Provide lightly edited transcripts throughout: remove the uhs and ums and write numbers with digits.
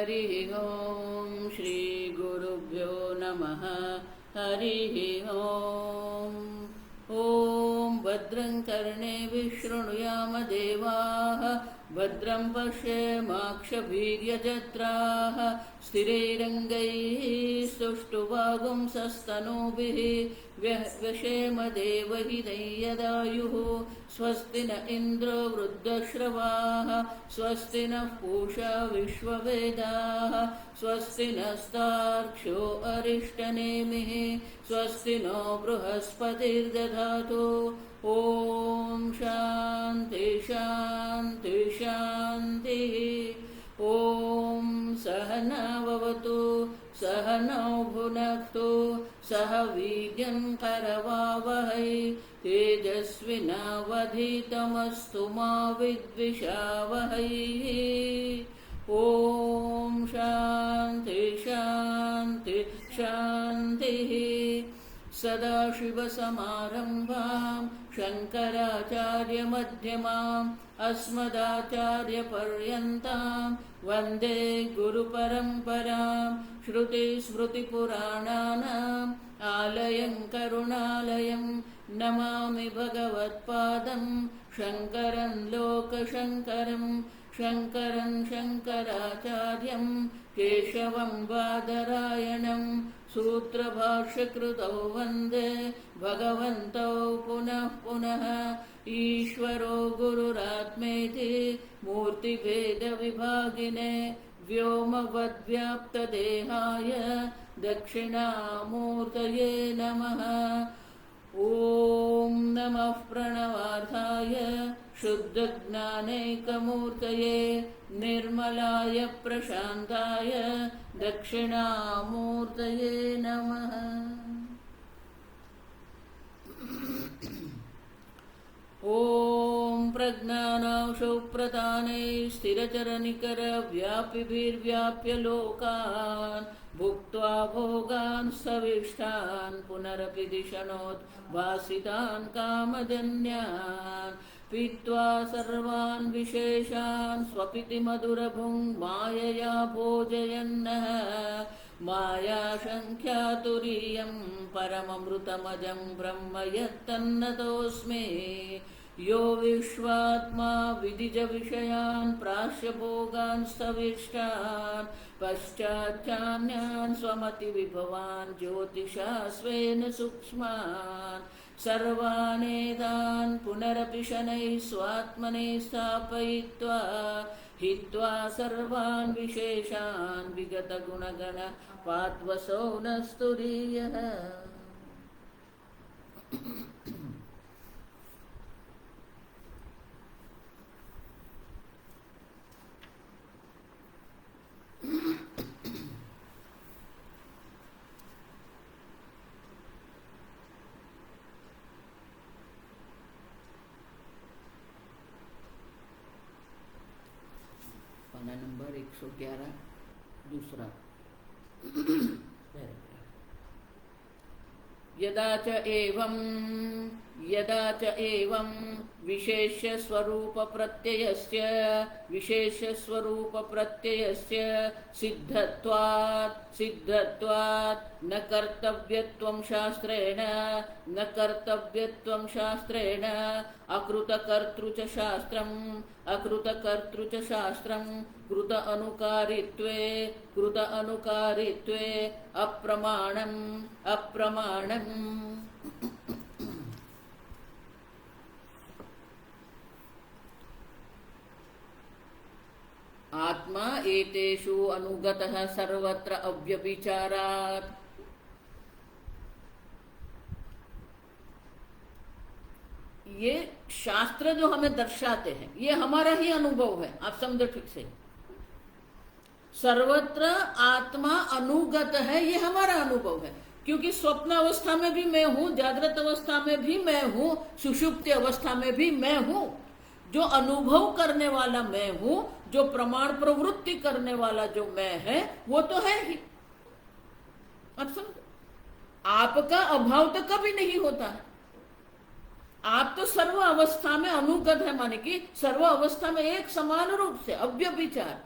हरि ओम श्री गुरुभ्यो नमः। हरि ओम। ओम भद्रं कर्णेभिः शृणुयाम देवाः, भद्रं पश्येमाक्षभिर्यजत्राः, स्थिरैरङ्गैः सुष्ठुवागुंसस्तनूभिः व्यशेम देवहितं यदायुः। स्वस्ति न इन्द्रो वृद्धश्रवाः, स्वस्ति नः पूषा विश्ववेदाः, स्वस्ति नस्तार्क्ष्यो अरिष्टनेमिः, स्वस्ति नो बृहस्पतिर्दधातु। ॐ शान्ति शान्ति शान्तिः। ॐ सहनाववतु सहनौ भुनक्तु सह वीर्यं करवावहै, तेजस्विनावधीतमस्तु मा विद्विषावहै। ॐ शान्ति शान्ति शान्तिः। सदाशिवसमारम्भां शङ्कराचार्यमध्यमाम् अस्मदाचार्यपर्यन्तां वन्दे गुरुपरम्परां। श्रुतिस्मृतिपुराणानाम् आलयं करुणालयं नमामि भगवत्पादं शङ्करं लोकशङ्करं। शङ्करं शङ्कराचार्यं केशवं बादरायणं, सूत्रभाष्यकृतौ वन्दे भगवन्तौ पुनः पुनः। ईश्वरो गुरुरात्मेति मूर्तिभेदविभागिने, व्योमवद्व्याप्तदेहाय दक्षिणामूर्तये नमः। ॐ नमः प्रणवार्थाय शुद्धज्ञानैकमूर्तये, निर्मलाय प्रशान्ताय दक्षिणामूर्तये नमः। ॐ प्रज्ञानांशोप्रदानै स्थिरचरनिकरव्यापिभिर्व्याप्य लोकान्, भुक्त्वा भोगान् सविष्टान् पुनरपि दिशनोद्भासितान् कामजन्यान्, पीत्वा सर्वान् विशेषान् स्वपिति मधुरभुङ् मायया भोजयन्नः। मायाशङ्ख्यातुरीयं परममृतमजं ब्रह्म यत्तन्नतोऽस्मि। यो विश्वात्मा विदिजविषयान् प्राश्यभोगान् सविष्टान्, पश्चाच्चान्यान् स्वमतिविभवान् ज्योतिषा स्वेन सूक्ष्मान्, सर्वानेतान् पुनरपि शनैः स्वात्मने स्थापयित्वा, हित्वा सर्वान् विशेषान् विगतगुणगण पात्वसौ न स्तुरीयः। पाना नंबर 111 दूसरा। यदा च एवं विशेष्य स्वरूप प्रत्ययस्य सिद्धत्वात् न कर्तव्यत्वं शास्त्रेण अकृतकर्तृ च शास्त्रं कृत अनुकारित्वे अप्रमाणम्। आत्मा एतेषु अनुगतः सर्वत्र अव्यभिचारात्। ये शास्त्र जो हमें दर्शाते हैं ये हमारा ही अनुभव है, आप समझो ठीक से। सर्वत्र आत्मा अनुगत है, ये हमारा अनुभव है, क्योंकि स्वप्न अवस्था में भी मैं हूँ, जागृत अवस्था में भी मैं हूँ, सुषुप्ति अवस्था में भी मैं हूँ। जो अनुभव करने वाला मैं हूँ, जो प्रमाण प्रवृत्ति करने वाला जो मैं है, वो तो है ही। अब समझो, आपका अभाव तो कभी नहीं होता है। आप तो सर्व अवस्था में अनुगत है, माने कि सर्व अवस्था में एक समान रूप से अव्यभिचार।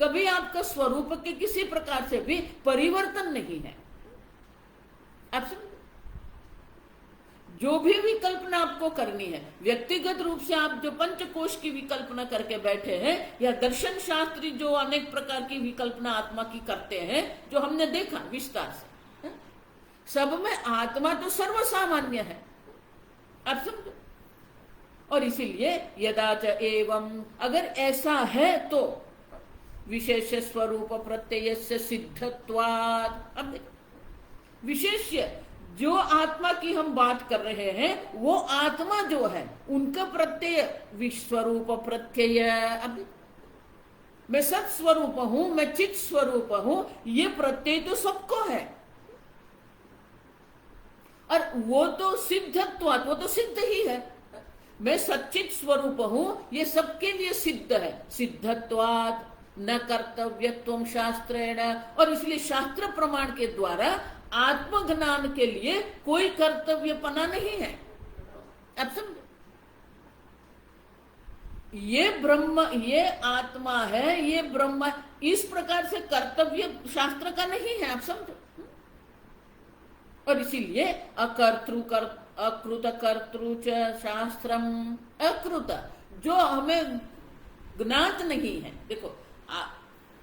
कभी आपका स्वरूप के किसी प्रकार से भी परिवर्तन नहीं है। आप समझ, जो भी विकल्पना आपको करनी है, व्यक्तिगत रूप से आप जो पंचकोश की विकल्पना करके बैठे हैं, या दर्शन शास्त्री जो अनेक प्रकार की विकल्पना आत्मा की करते हैं, जो हमने देखा विस्तार से, सब में आत्मा तो सर्वसामान्य है। आप समझो, और इसीलिए यदाच एवं, अगर ऐसा है तो विशेष स्वरूप प्रत्यय से सिद्धत्वात्। अब देखो, विशेष्य जो आत्मा की हम बात कर रहे हैं, वो आत्मा जो है उनका प्रत्यय विश्वरूप प्रत्यय। अब मैं सत स्वरूप हूं, मैं चित स्वरूप हूं, ये प्रत्यय तो सबको है, और वो तो सिद्धत्वात्, वो तो सिद्ध ही है। मैं सच्चित स्वरूप हूं, ये सबके लिए सिद्ध है। सिद्धत्वात् न कर्तव्यत्वं शास्त्रेण, और इसलिए शास्त्र प्रमाण के द्वारा आत्मज्ञान के लिए कोई कर्तव्यपना नहीं है। अब समझो, ये ब्रह्म, ये आत्मा है, ये ब्रह्म, इस प्रकार से कर्तव्य शास्त्र का नहीं है। आप समझो, और इसीलिए अकृत कर्तृ च शास्त्रम। अकृत जो हमें ज्ञात नहीं है, देखो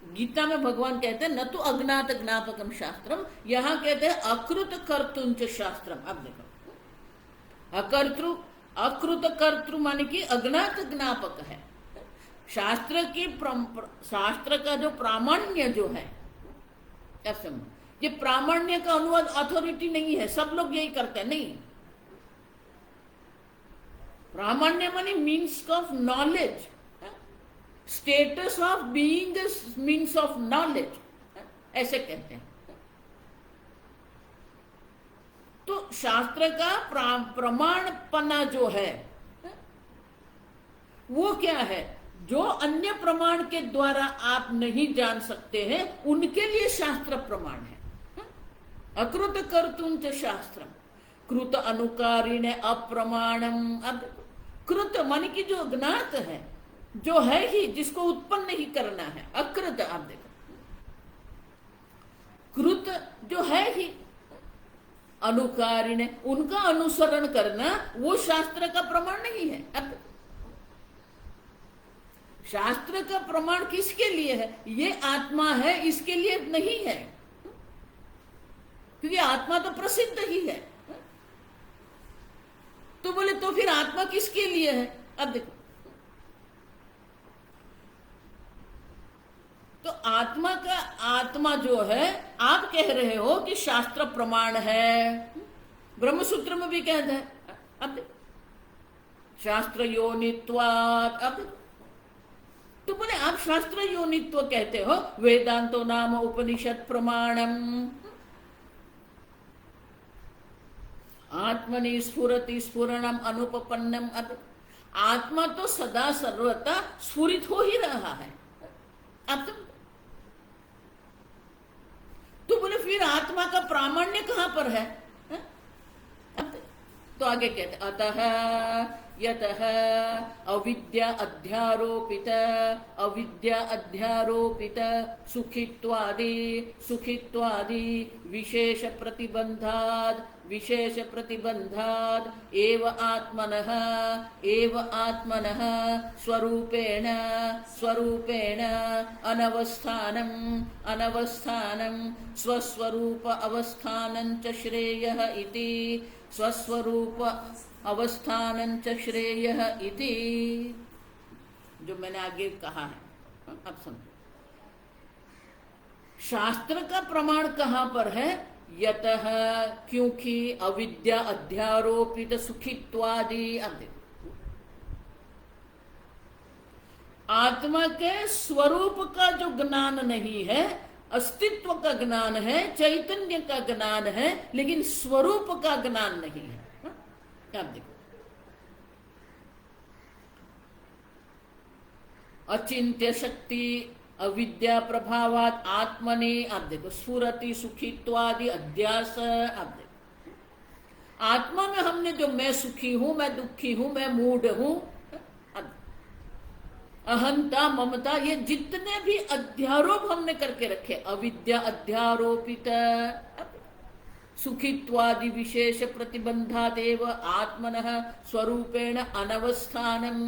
गीता में भगवान कहते हैं न तो अज्ञात ज्ञापकम शास्त्रम, यहां कहते हैं अकृत कर्तुंच शास्त्रम। अब देखो, अकर्तृ, अकृत कर्तृ माने कि अज्ञात ज्ञापक है। शास्त्र की शास्त्र का जो प्रामाण्य जो है, ऐसे ये प्रामाण्य का अनुवाद अथॉरिटी नहीं है, सब लोग यही करते हैं, नहीं। प्रामाण्य माने means of knowledge, status of being means of knowledge, ऐसे कहते हैं। तो शास्त्र का प्रमाणपना जो है वो क्या है, जो अन्य प्रमाण के द्वारा आप नहीं जान सकते हैं, उनके लिए शास्त्र प्रमाण है। अकृत कर्तुंच शास्त्रम कृत अनुकारिणे अप्रमाणम। अब कृत मान की जो ज्ञात है, जो है ही, जिसको उत्पन्न नहीं करना है, अकृत। आप देखो, कृत जो है ही, अनुकारिणे उनका अनुसरण करना, वो शास्त्र का प्रमाण नहीं है। अब शास्त्र का प्रमाण किसके लिए है, ये आत्मा है, इसके लिए नहीं है, क्योंकि आत्मा तो प्रसिद्ध ही है। तो बोले तो फिर आत्मा किसके लिए है। अब देखो, तो आत्मा का, आत्मा जो है, आप कह रहे हो कि शास्त्र प्रमाण है, ब्रह्मसूत्र में भी कहते हैं। अब देखो, शास्त्र योनित्वात्। अब तो बोले आप शास्त्र योनित्व कहते हो, वेदांतो नाम उपनिषद प्रमाणम, आत्मनि स्फुरति स्फुरणम अनुपपन्नम। अब आत्मा तो सदा सर्वदा स्फुरित हो ही रहा है। अब तो बोले फिर आत्मा का प्रामाण्य कहां पर है। तो आगे कहते अतः यतः अविद्या अध्यारोपित सुखित्वादि विशेष प्रतिबंधाद एव आत्मनः स्वरूपेण अनवस्थानं स्वस्वरूप अवस्थानं च श्रेयः इति। स्वस्वरूप अवस्थानं च श्रेयः इति, जो मैंने आगे कहा है। अब समझो, शास्त्र का प्रमाण कहां पर है। यतः, क्योंकि अविद्या अध्यारोपित सुखित्वादि। अब देखो, आत्मा के स्वरूप का जो ज्ञान नहीं है, अस्तित्व का ज्ञान है, चैतन्य का ज्ञान है, लेकिन स्वरूप का ज्ञान नहीं है। आप देखो, अचिंत्य शक्ति अविद्या प्रभावात आत्मने। आप देखो, स्फुरति सुखित्वादि अध्यास। आप देखो, आत्मा में हमने जो मैं सुखी हूं, मैं दुखी हूं, मैं मूढ़ हूं, अहंता, ममता, ये जितने भी अध्यारोप हमने करके रखे, अविद्या अध्यारोपित सुखित्वादि विशेष प्रतिबंधादेव आत्मनः स्वरूपेण अनवस्थानम।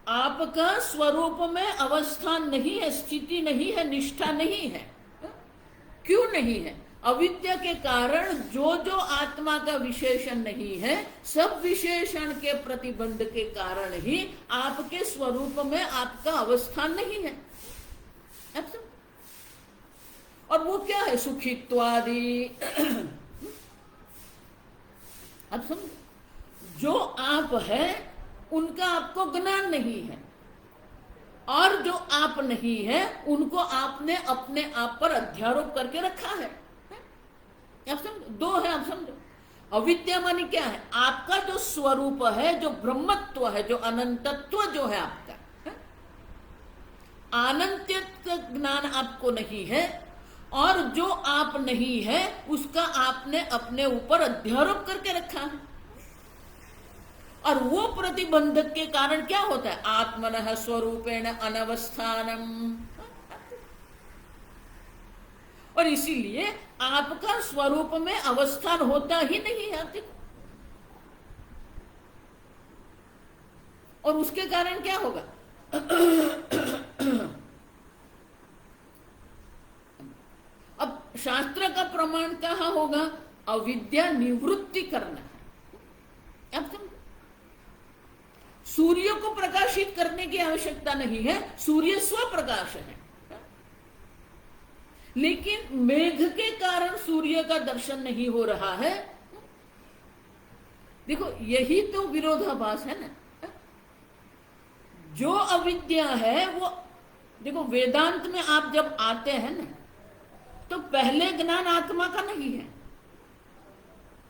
आपका स्वरूप में अवस्थान नहीं है, स्थिति नहीं है, निष्ठा नहीं है। क्यों नहीं है? अविद्या के कारण जो जो आत्मा का विशेषण नहीं है, सब विशेषण के प्रतिबंध के कारण ही आपके स्वरूप में आपका अवस्थान नहीं है। और वो क्या है? सुखित्वादि। अब समझो, जो आप है उनका आपको ज्ञान नहीं है, और जो आप नहीं है उनको आपने अपने आप पर अध्यारोप करके रखा है। आप समझो, दो है। आप समझो, अविद्या मानी क्या है? आपका जो स्वरूप है, जो ब्रह्मत्व है, जो अनंतत्व जो है आपका, अनंत ज्ञान आपको नहीं है, और जो आप नहीं है उसका आपने अपने ऊपर अध्यारोप करके रखा है। और वो प्रतिबंधक के कारण क्या होता है? आत्मनः स्वरूपेण अनवस्थानम। और इसीलिए आपका स्वरूप में अवस्थान होता ही नहीं है। और उसके कारण क्या होगा? अब शास्त्र का प्रमाण कहाँ होगा? अविद्या निवृत्ति करना है। अब समझो, सूर्य को प्रकाशित करने की आवश्यकता नहीं है, सूर्य स्वप्रकाश है। लेकिन मेघ के कारण सूर्य का दर्शन नहीं हो रहा है। देखो, यही तो विरोधाभास है ना। जो अविद्या है वो, देखो वेदांत में आप जब आते हैं ना, तो पहले ज्ञान आत्मा का नहीं है।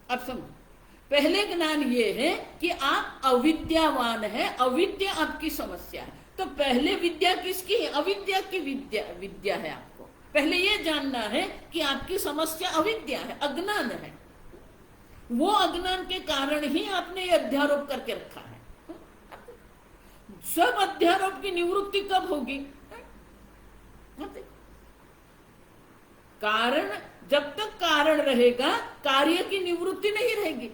अब समझो, पहले ज्ञान ये है कि आप अविद्यावान है, अविद्या आपकी समस्या है। तो पहले विद्या किसकी है? अविद्या की विद्या है। आपको पहले ये जानना है कि आपकी समस्या अविद्या है, अज्ञान है। वो अज्ञान के कारण ही आपने ये अध्यारोप करके रखा है। सब अध्यारोप की निवृत्ति कब होगी? कारण, जब तक कारण रहेगा कार्य की निवृत्ति नहीं रहेगी।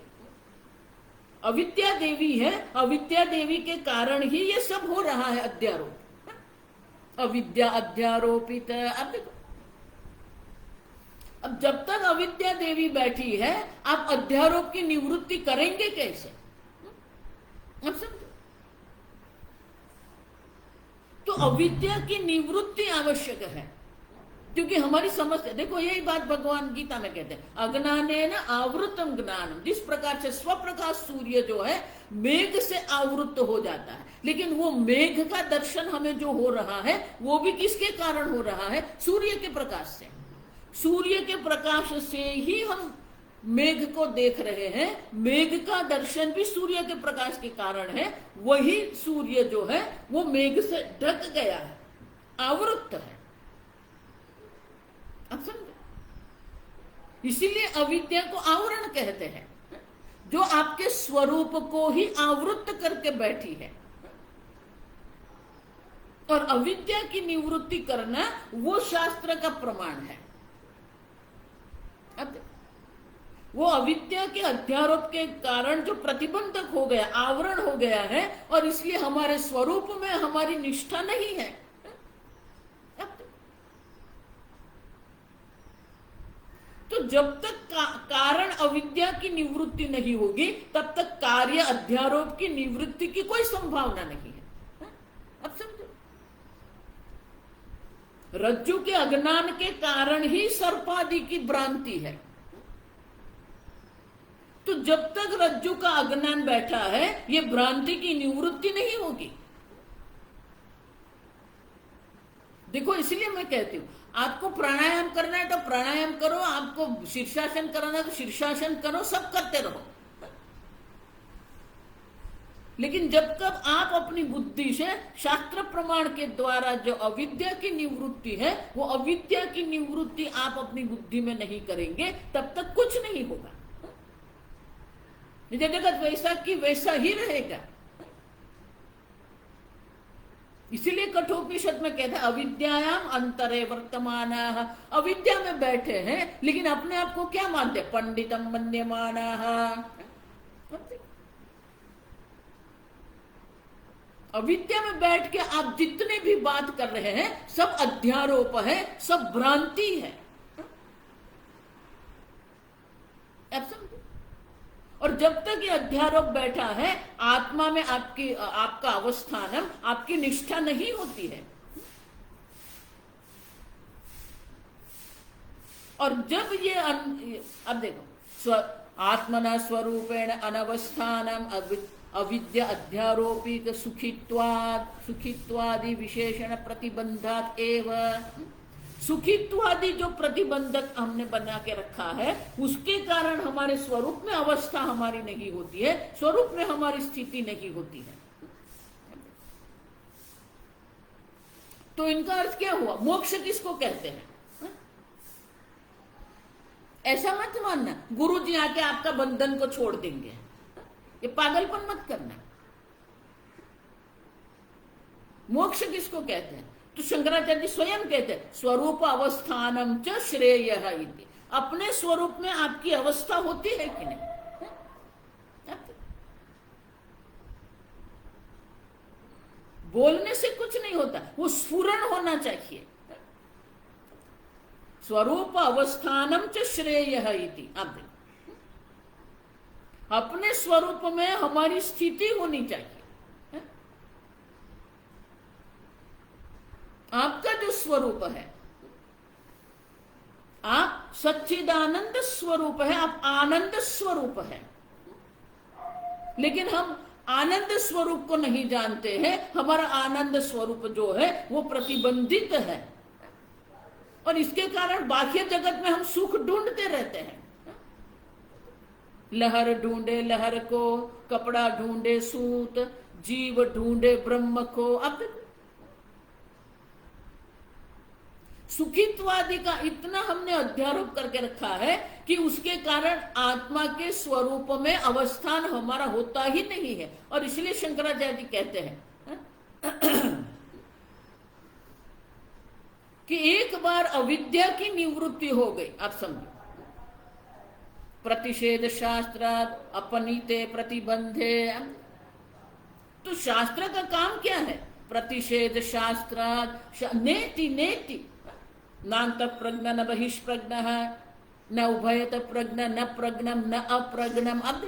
अविद्या देवी है, अविद्या देवी के कारण ही ये सब हो रहा है अध्यारोप। अविद्या अध्यारोपित। अब देखो, अब जब तक अविद्या देवी बैठी है, आप अध्यारोप की निवृत्ति करेंगे कैसे? अब समझो, तो अविद्या की निवृत्ति आवश्यक है। क्योंकि हमारी समस्या, देखो यही बात भगवान गीता में कहते हैं, अज्ञानेन आवृतम ज्ञानम। जिस प्रकार से स्वप्रकाश सूर्य जो है मेघ से आवृत हो जाता है, लेकिन वो मेघ का दर्शन हमें जो हो रहा है वो भी किसके कारण हो रहा है? सूर्य के प्रकाश से। सूर्य के प्रकाश से ही हम मेघ को देख रहे हैं। मेघ का दर्शन भी सूर्य के प्रकाश के कारण है। वही सूर्य जो है वो मेघ से ढक गया है, आवृत है। अब समझे, इसीलिए अविद्या को आवरण कहते हैं, जो आपके स्वरूप को ही आवृत करके बैठी है। और अविद्या की निवृत्ति करना वो शास्त्र का प्रमाण है। अब वो अविद्या के अध्यारोप के कारण जो प्रतिबंधक हो गया, आवरण हो गया है, और इसलिए हमारे स्वरूप में हमारी निष्ठा नहीं है। तो जब तक कारण अविद्या की निवृत्ति नहीं होगी, तब तक कार्य अध्यारोप की निवृत्ति की कोई संभावना नहीं है। अब समझो, रज्जु के अज्ञान के कारण ही सर्पादि की भ्रांति है। तो जब तक रज्जु का अज्ञान बैठा है, ये भ्रांति की निवृत्ति नहीं होगी। देखो, इसलिए मैं कहती हूं, आपको प्राणायाम करना है तो प्राणायाम करो, आपको शीर्षासन करना है तो शीर्षासन करो, सब करते रहो। लेकिन जब तक आप अपनी बुद्धि से शास्त्र प्रमाण के द्वारा जो अविद्या की निवृत्ति है, वो अविद्या की निवृत्ति आप अपनी बुद्धि में नहीं करेंगे, तब तक कुछ नहीं होगा। जगत वैसा की वैसा ही रहेगा। इसीलिए कठोपनिषद में कहते हैं अविद्यायाम अंतरे वर्तमानाः, अविद्या में बैठे हैं लेकिन अपने आप को क्या मानते, पंडितम मन्यमानाः। अविद्या में बैठ के आप जितने भी बात कर रहे हैं सब अध्यारोप है, सब भ्रांति है। आप समझे? और जब तक ये अध्यारोप बैठा है आत्मा में आपका अवस्थानम, आपकी निष्ठा नहीं होती है। और जब ये अब देखो, आत्मना स्वरूपेण अनवस्थानम अविद्या अध्यारोपित सुखित्वादि विशेषण प्रतिबंधात एवं, सुखित्वादि जो प्रतिबंधक हमने बना के रखा है उसके कारण हमारे स्वरूप में अवस्था हमारी नहीं होती है, स्वरूप में हमारी स्थिति नहीं होती है। तो इनका अर्थ क्या हुआ, मोक्ष किसको कहते हैं? ऐसा मत मानना गुरु जी आके आपका बंधन को छोड़ देंगे, ये पागलपन मत करना। मोक्ष किसको कहते हैं? तो शंकराचार्य स्वयं कहते हैं स्वरूप अवस्थानम च श्रेयः इति, अपने स्वरूप में आपकी अवस्था होती है कि नहीं? बोलने से कुछ नहीं होता, वो स्फुरण होना चाहिए। स्वरूप अवस्थानम च श्रेयः इति, आप देखो अपने स्वरूप में हमारी स्थिति होनी चाहिए। आपका जो स्वरूप है, आप सच्चिदानंद स्वरूप है, आप आनंद स्वरूप है, लेकिन हम आनंद स्वरूप को नहीं जानते हैं। हमारा आनंद स्वरूप जो है वो प्रतिबंधित है और इसके कारण बाह्य जगत में हम सुख ढूंढते रहते हैं। लहर ढूंढे लहर को, कपड़ा ढूंढे सूत, जीव ढूंढे ब्रह्म को। अब सुखित्वादि का इतना हमने अध्यारोप करके रखा है कि उसके कारण आत्मा के स्वरूप में अवस्थान हमारा होता ही नहीं है। और इसलिए शंकराचार्य जी कहते हैं कि एक बार अविद्या की निवृत्ति हो गई, आप समझो, प्रतिषेध शास्त्रात् अपनीते प्रतिबंधे। तो शास्त्र का काम क्या है? प्रतिषेध शास्त्रात् नेति नेति, नान्त प्रज्ञ न बहिष्प्रज्ञ न उभयत प्रज्ञ न प्रज्ञम न अप्रज्ञम। अब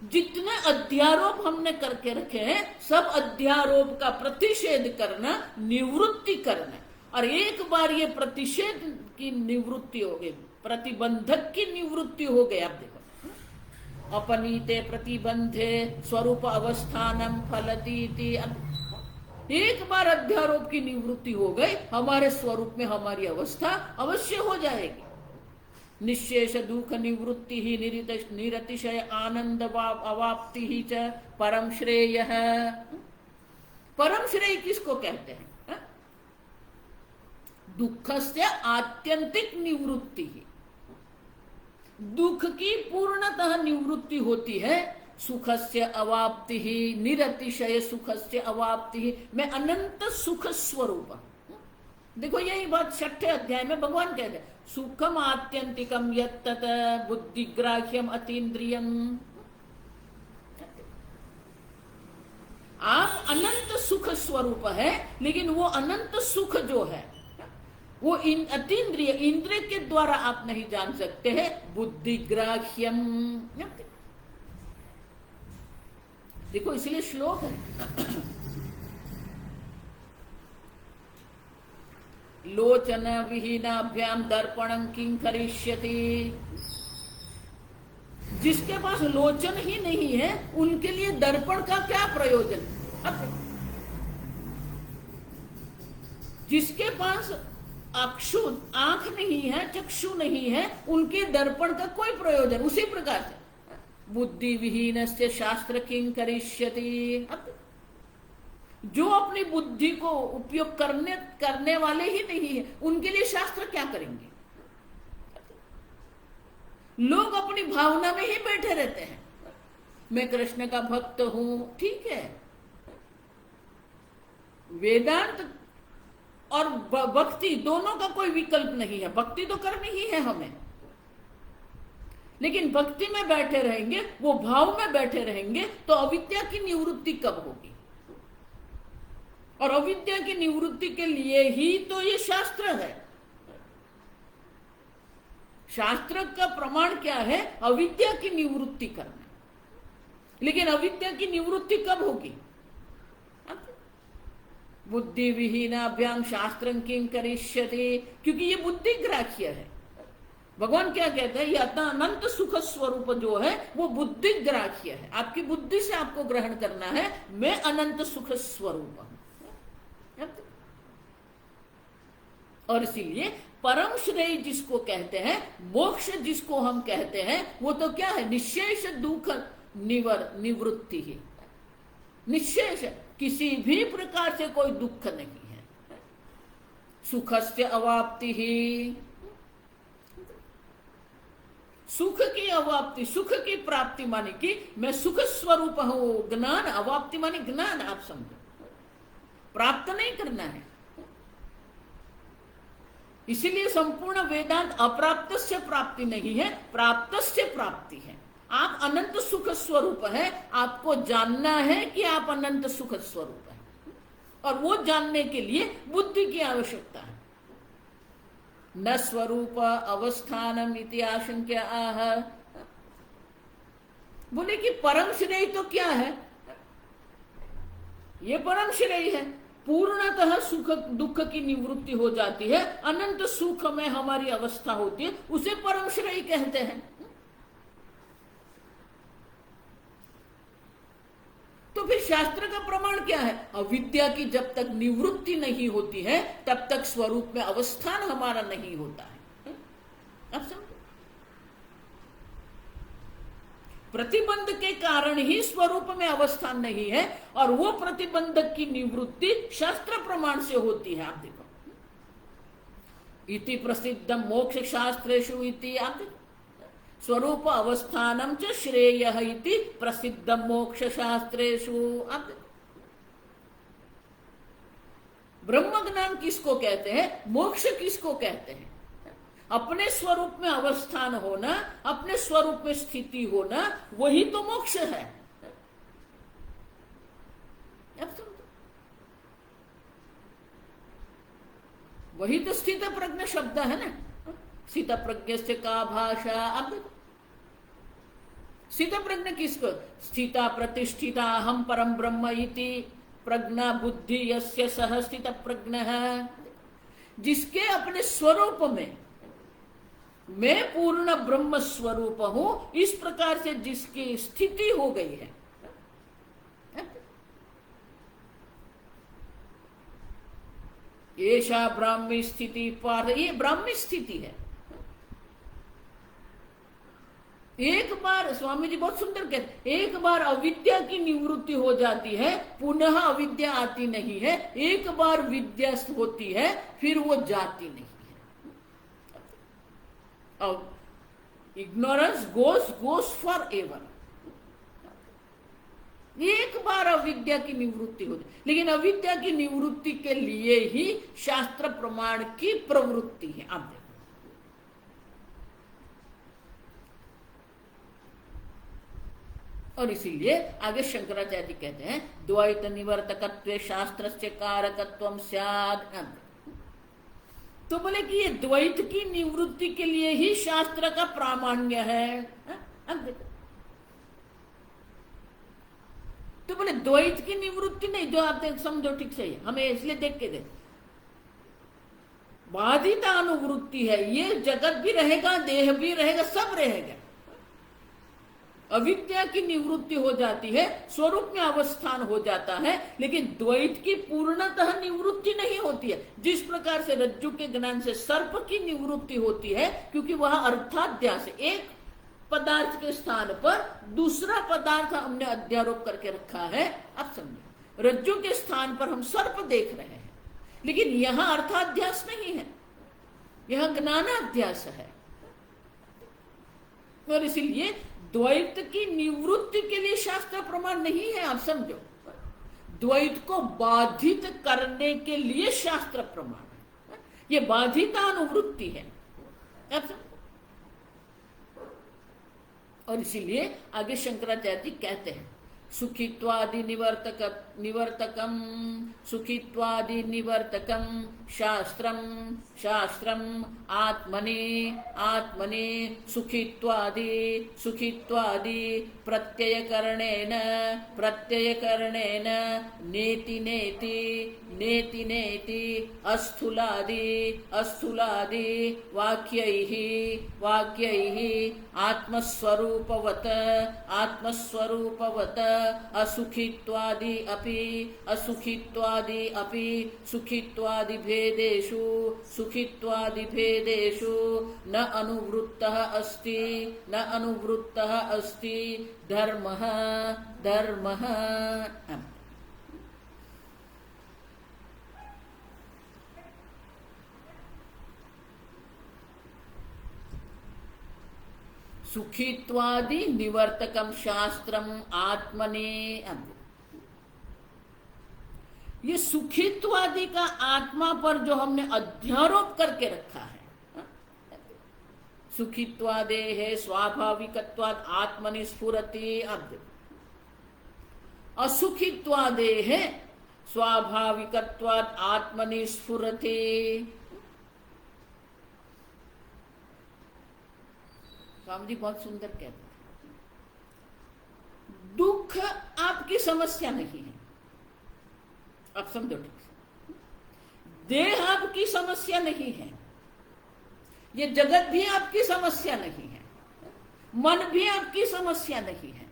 जितने अध्यारोप हमने करके रखे हैं सब अध्यारोप का प्रतिषेध करना, निवृत्ति करना। और एक बार ये प्रतिषेध की निवृत्ति हो गई, प्रतिबंधक की निवृत्ति हो गई। आप देखो अपनीते प्रतिबंधे स्वरूप अवस्थानम फलती। एक बार अध्यारोप की निवृत्ति हो गई, हमारे स्वरूप में हमारी अवस्था अवश्य हो जाएगी। निशेष दुख निवृत्ति ही निरतिशय आनंद अवाप्ति ही च परम श्रेय है। परम श्रेय किसको कहते हैं? दुख से आत्यंतिक निवृत्ति ही, दुख की पूर्णतः निवृत्ति होती है। सुखस्य अवाप्ति ही निरतिशय सुखस्य अवाप्ति ही, मैं अनंत सुख स्वरूप। देखो यही बात 6ठे अध्याय में भगवान कहते हैं सुखम आत्यंतिकम यत्तत बुद्धिग्राह्यम अतीन्द्रियम। आप अनंत सुख स्वरूप है, लेकिन वो अनंत सुख जो है वो अतीन्द्रिय, इंद्रिय के द्वारा आप नहीं जान सकते हैं। बुद्धिग्राह्यम, देखो इसलिए श्लोक है लोचन विहीनाभ्याम दर्पणं किं करिष्यति। जिसके पास लोचन ही नहीं है उनके लिए दर्पण का क्या प्रयोजन? जिसके पास अक्षु आंख नहीं है, चक्षु नहीं है, उनके दर्पण का कोई प्रयोजन। उसी प्रकार से बुद्धि विहीन से शास्त्र किं करिष्यति। जो अपनी बुद्धि को उपयोग करने वाले ही नहीं है उनके लिए शास्त्र क्या करेंगे? लोग अपनी भावना में ही बैठे रहते हैं, मैं कृष्ण का भक्त हूं, ठीक है, वेदांत और भक्ति दोनों का कोई विकल्प नहीं है। भक्ति तो करनी ही है हमें, लेकिन भक्ति में बैठे रहेंगे, वो भाव में बैठे रहेंगे, तो अविद्या की निवृत्ति कब होगी? और अविद्या की निवृत्ति के लिए ही तो ये शास्त्र है। शास्त्र का प्रमाण क्या है? अविद्या की निवृत्ति करना। लेकिन अविद्या की निवृत्ति कब होगी? बुद्धि विहीनाभ्याम शास्त्रं किं करिष्यति, क्योंकि ये बुद्धि ग्राह्य है। भगवान क्या कहते हैं? ये अनंत सुख स्वरूप जो है वो बुद्धि ग्राह्य है। आपकी बुद्धि से आपको ग्रहण करना है, मैं अनंत सुख स्वरूप हूं। और इसीलिए परम श्रेय जिसको कहते हैं, मोक्ष जिसको हम कहते हैं, वो तो क्या है? निशेष दुख निवृत्ति ही। निशेष, किसी भी प्रकार से कोई दुख नहीं है। सुखस्य अवाप्ति ही, सुख की अवाप्ति, सुख की प्राप्ति माने कि मैं सुख स्वरूप हूं। ज्ञान, अवाप्ति माने ज्ञान, आप समझो, प्राप्त नहीं करना है। इसीलिए संपूर्ण वेदांत अप्राप्त से प्राप्ति नहीं है, प्राप्त से प्राप्ति है। आप अनंत सुख स्वरूप है, आपको जानना है कि आप अनंत सुख स्वरूप है, और वो जानने के लिए बुद्धि की आवश्यकता है। न स्वरूप अवस्थानम इति आशंक्य आह। बोले कि परम श्रेय तो क्या है? ये परम श्रेय है, पूर्णतः सुख दुख की निवृत्ति हो जाती है, अनंत सुख में हमारी अवस्था होती है, उसे परम श्रेय कहते हैं। तो फिर शास्त्र का प्रमाण क्या है? अविद्या की जब तक निवृत्ति नहीं होती है, तब तक स्वरूप में अवस्थान हमारा नहीं होता है। अब समझो, प्रतिबंध के कारण ही स्वरूप में अवस्थान नहीं है, और वो प्रतिबंधक की निवृत्ति शास्त्र प्रमाण से होती है। आप देखो, इति प्रसिद्ध मोक्ष शास्त्रेषु इति, आप देखो, स्वरूप अवस्थानम च श्रेयः इति प्रसिद्ध मोक्ष शास्त्रेषु। आप देखो, ब्रह्म ज्ञान किसको कहते हैं? मोक्ष किसको कहते हैं? अपने स्वरूप में अवस्थान होना, अपने स्वरूप में स्थिति होना, वही तो मोक्ष है। वही तो स्थित प्रज्ञ शब्द है ना। स्थित प्रज्ञ से का भाषा। अब स्थित प्रज्ञ किसको? स्थिता प्रतिष्ठिता हम परम ब्रह्म इति प्रज्ञा बुद्धि यस्य सह स्थित प्रज्ञ है। जिसके अपने स्वरूप में मैं पूर्ण ब्रह्म स्वरूप हूं, इस प्रकार से जिसकी स्थिति हो गई है, ऐसा ब्राह्मी स्थिति पार्थ, ये ब्राह्मी स्थिति है। एक बार स्वामी जी बहुत सुंदर कहते, एक बार अविद्या की निवृत्ति हो जाती है, पुनः अविद्या आती नहीं है। एक बार विद्या होती है, फिर वो जाती नहीं है। Ignorance goes for ever. एक बार अविद्या की निवृत्ति होती, लेकिन अविद्या की निवृत्ति के लिए ही शास्त्र प्रमाण की प्रवृत्ति है। आप देखो, और इसीलिए आगे शंकराचार्य कहते हैं, द्वैत निवर्तकत्वे शास्त्रस्य कारकत्वं स्यात्। तो बोले कि ये द्वैत की निवृत्ति के लिए ही शास्त्र का प्रामाण्य है। अब देखो, तो बोले द्वैत की निवृत्ति नहीं, जो आप समझो ठीक से, हमें इसलिए देख के दे, बाधिता अनुवृत्ति है। ये जगत भी रहेगा, देह भी रहेगा, सब रहेगा। अविद्या की निवृत्ति हो जाती है, स्वरूप में अवस्थान हो जाता है, लेकिन द्वैत की पूर्णतः निवृत्ति नहीं होती है। जिस प्रकार से रज्जु के ज्ञान से सर्प की निवृत्ति होती है, क्योंकि वह अर्थाध्यास, एक पदार्थ के स्थान पर दूसरा पदार्थ हमने अध्यारोप करके रखा है। अब समझो, रज्जु के स्थान पर हम सर्प देख रहे हैं, लेकिन यहां अर्थाध्यास नहीं है, यह ज्ञानाध्यास है। और इसीलिए द्वैत की निवृत्ति के लिए शास्त्र प्रमाण नहीं है। आप समझो, द्वैत को बाधित करने के लिए शास्त्र प्रमाण है। ये बाधिता अनुवृत्ति है। और इसीलिए आगे शंकराचार्य जी कहते हैं सुखित्वादि निवर्तकम सुखित्वादि निवर्तकम शास्त्रम शास्त्रम आत्मने आत्मने सुखित्वादि प्रत्ययकरणेन नेति नेति नेति नेति अस्थूलादि वाक्यैः आत्मस्वरूपवत् असुखित्वादि अपि सुखित्वादि भेदेषु न अनुवृत्तः अस्ति धर्मः सुखित्वादि निवर्तकम शास्त्रम आत्मने। ये सुखित्वादि का आत्मा पर जो हमने अध्यारोप करके रखा है, सुखित्वादे है स्वाभाविकत्वाद आत्मनि स्फुरति, असुखित्वादे है स्वाभाविकत्वाद आत्मनि स्फुरति। स्वामी जी बहुत सुंदर कहते हैं, दुख आपकी समस्या नहीं है। आप समझो ठीक से, देह आपकी समस्या नहीं है, ये जगत भी आपकी समस्या नहीं है, मन भी आपकी समस्या नहीं है,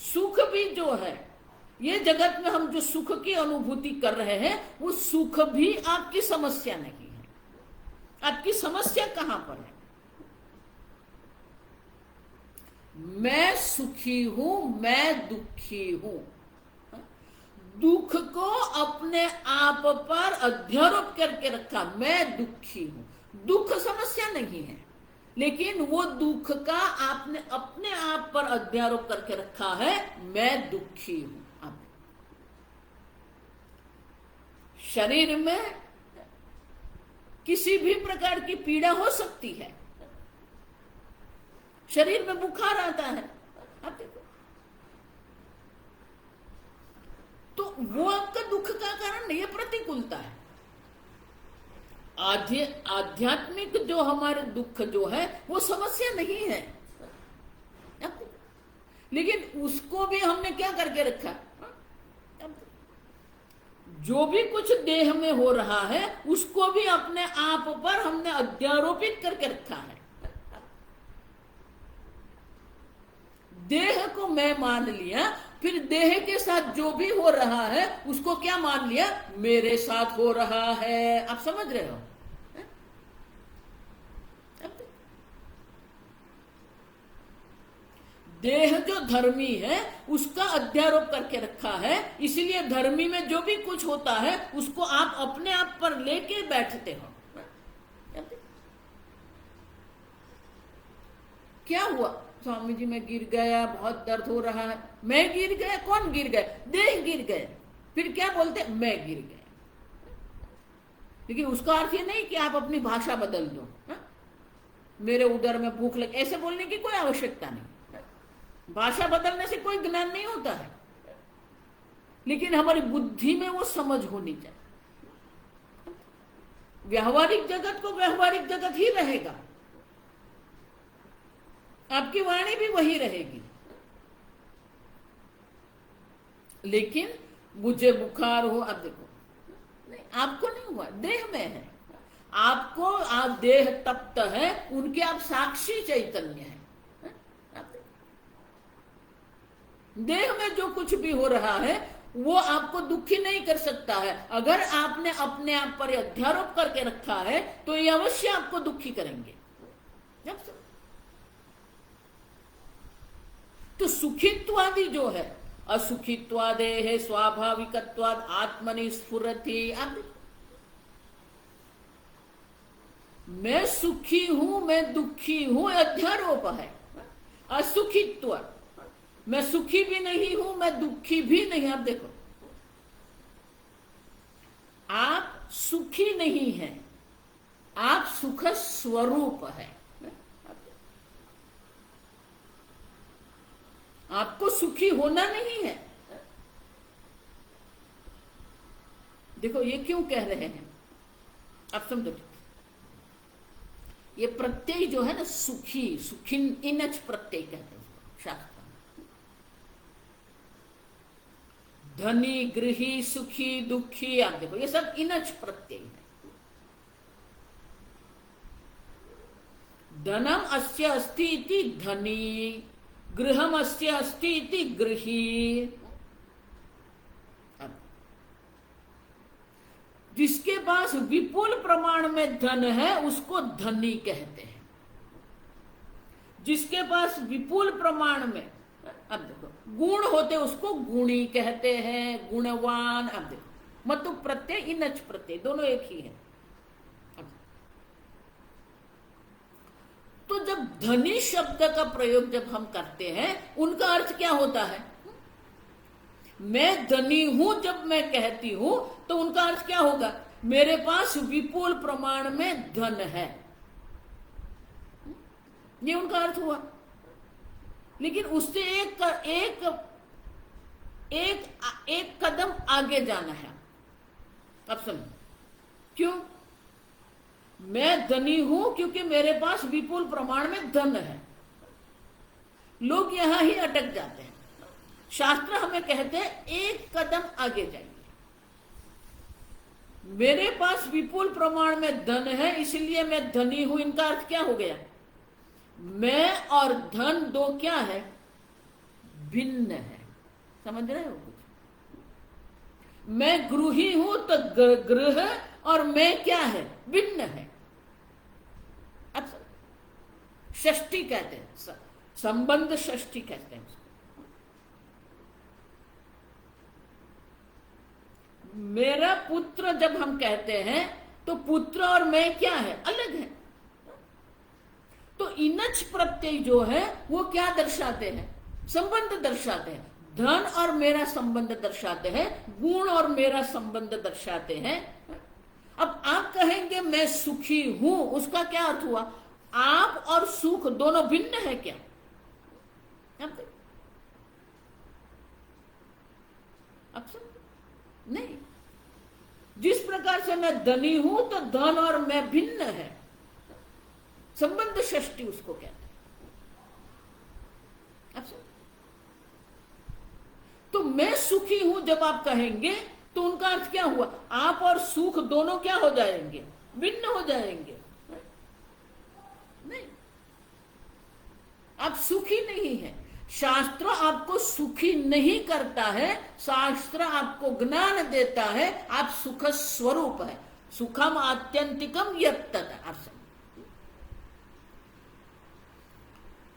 सुख भी जो है, ये जगत में हम जो सुख की अनुभूति कर रहे हैं, वो सुख भी आपकी समस्या नहीं है। आपकी समस्या कहां पर है? मैं सुखी हूं, मैं दुखी हूं। दुख को अपने आप पर अध्यारोप करके रखा, मैं दुखी हूं। दुख समस्या नहीं है, लेकिन वो दुख का आपने अपने आप पर अध्यारोप करके रखा है, मैं दुखी हूं। अब शरीर में किसी भी प्रकार की पीड़ा हो सकती है, शरीर में बुखार आता है, आप देखो, तो वो आपका दुख का कारण नहीं है, प्रतिकूलता है। आध्यात्मिक जो हमारे दुख जो है वो समस्या नहीं है, लेकिन उसको भी हमने क्या करके रखा, जो भी कुछ देह में हो रहा है उसको भी अपने आप पर हमने अध्यारोपित करके रखा है। देह को मैं मान लिया, फिर देह के साथ जो भी हो रहा है उसको क्या मान लिया, मेरे साथ हो रहा है। आप समझ रहे हो? देह जो धर्मी है उसका अध्यारोप करके रखा है, इसलिए धर्मी में जो भी कुछ होता है उसको आप अपने आप पर लेके बैठते हो। क्या हुआ? स्वामी जी मैं गिर गया, बहुत दर्द हो रहा है। मैं गिर गया? कौन गिर गया? देह गिर गया। फिर क्या बोलते? मैं गिर गया। लेकिन उसका अर्थ ये नहीं कि आप अपनी भाषा बदल दो, मेरे उदर में भूख लगी, ऐसे बोलने की कोई आवश्यकता नहीं। भाषा बदलने से कोई ज्ञान नहीं होता है, लेकिन हमारी बुद्धि में वो समझ होनी चाहिए। व्यावहारिक जगत को व्यावहारिक जगत ही रहेगा, आपकी वाणी भी वही रहेगी। लेकिन मुझे बुखार हो, अब देखो, नहीं, आपको नहीं हुआ, देह में है। आपको, आप देह तप्त है, उनके आप साक्षी चैतन्य है। देह में जो कुछ भी हो रहा है वो आपको दुखी नहीं कर सकता है। अगर आपने अपने आप पर अध्यारोप करके रखा है तो ये अवश्य आपको दुखी करेंगे। तो सुखित्वादि जो है, असुखित्वादे है स्वाभाविकत्वाद आत्मनि स्फुरति। मैं सुखी हूं, मैं दुखी हूं, अध्यारोप है। असुखित्व, मैं सुखी भी नहीं हूं, मैं दुखी भी नहीं। आप देखो, आप सुखी नहीं हैं, आप सुख स्वरूप है। आपको सुखी होना नहीं है। देखो ये क्यों कह रहे हैं, आप समझो। ये प्रत्यय जो है ना, सुखी, सुखिन, इनच प्रत्यय कहते हैं शास्त्र में। धनी, गृही, सुखी, दुखी, आप देखो ये सब इनच प्रत्यय है। धनम अस्य अस्ति इति धनी, गृहम अस्य अस्ति इति गृही। जिसके पास विपुल प्रमाण में धन है उसको धनी कहते हैं। जिसके पास विपुल प्रमाण में, अब देखो, गुण होते उसको गुणी कहते हैं, गुणवान। अब देखो, मतु प्रत्यय, इनच प्रत्यय दोनों एक ही है। तो जब धनी शब्द का प्रयोग जब हम करते हैं, उनका अर्थ क्या होता है? मैं धनी हूं जब मैं कहती हूं तो उनका अर्थ क्या होगा? मेरे पास विपुल प्रमाण में धन है, ये उनका अर्थ हुआ। लेकिन उससे एक कदम आगे जाना है। अब समझो क्यों? मैं धनी हूं क्योंकि मेरे पास विपुल प्रमाण में धन है। लोग यहां ही अटक जाते हैं। शास्त्र हमें कहते हैं एक कदम आगे जाइए। मेरे पास विपुल प्रमाण में धन है इसलिए मैं धनी हूं। इनका अर्थ क्या हो गया? मैं और धन दो क्या है? भिन्न है। समझ रहे हो? मैं गृही हूं तो गृह और मैं क्या है? भिन्न है। अब षष्ठी कहते हैं, संबंध षष्ठी कहते हैं। मेरा पुत्र जब हम कहते हैं तो पुत्र और मैं क्या है? अलग है। तो इनच प्रत्यय जो है वो क्या दर्शाते हैं? संबंध दर्शाते हैं। धन और मेरा संबंध दर्शाते हैं, गुण और मेरा संबंध दर्शाते हैं। अब आप कहेंगे मैं सुखी हूं, उसका क्या अर्थ हुआ? आप और सुख दोनों भिन्न है क्या? अब नहीं। जिस प्रकार से मैं धनी हूं तो धन और मैं भिन्न है। संबंध षष्ठी उसको कहते हैं। तो मैं सुखी हूं जब आप कहेंगे तो उनका अर्थ क्या हुआ? आप और सुख दोनों क्या हो जाएंगे? भिन्न हो जाएंगे। नहीं, आप सुखी नहीं है। शास्त्र आपको सुखी नहीं करता है, शास्त्र आपको ज्ञान देता है। आप सुख स्वरूप है। सुखम आत्यंतिकम यत्तत।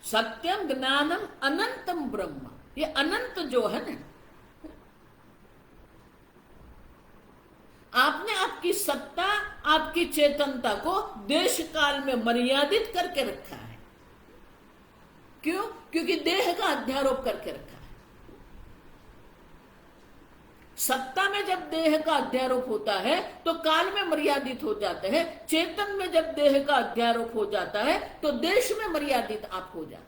सत्यम ज्ञानम अनंतम ब्रह्म। ये अनंत जो है ना, आपने आपकी सत्ता, आपकी चेतनता को देश काल में मर्यादित करके रखा है। क्यों? क्योंकि देह का अध्यारोप करके रखा है। सत्ता में जब देह का अध्यारोप होता है तो काल में मर्यादित हो जाते हैं। चेतन में जब देह का अध्यारोप हो जाता है तो देश में मर्यादित आप हो जाते हैं।